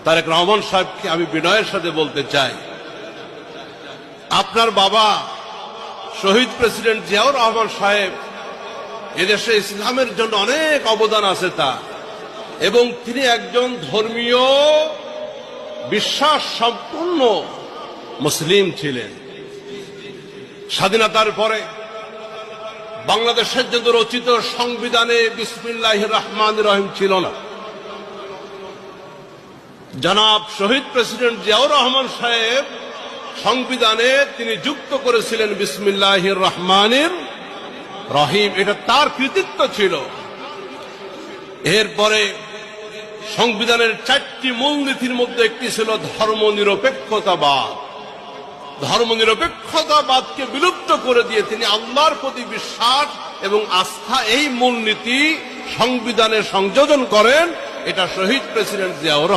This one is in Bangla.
তারেক রহমান সাহেবকে আমি বিনয়ের সাথে বলতে চাই, আপনার বাবা শহীদ প্রেসিডেন্ট জিয়াউর রহমান সাহেব এদেশে ইসলামের জন্য অনেক অবদান আছে তার, এবং তিনি একজন ধর্মীয় বিশ্বাস সম্পন্ন মুসলিম ছিলেন। স্বাধীনতার পরে বাংলাদেশের জন্য রচিত সংবিধানে বিসমিল্লাহির রহমানির রহিম ছিল না। জনাব শহীদ প্রেসিডেন্ট জিয়াউর রহমান সাহেব সংবিধানে তিনি যুক্ত করেছিলেন বিসমিল্লাহির রহমানির রহিম, এটা তার কৃতিত্ব ছিল। এরপরে সংবিধানের 4টি মূলনীতির মধ্যে একটি ছিল ধর্মনিরপেক্ষতাবাদ। ধর্মনিরপেক্ষতাবাদকে বিলুপ্ত করে দিয়ে তিনি আল্লাহর প্রতি বিশ্বাস এবং আস্থা, এই মূলনীতি সংবিধানে সংযোজন করেন। এটা শহীদ প্রেসিডেন্ট জিয়াউর রহমান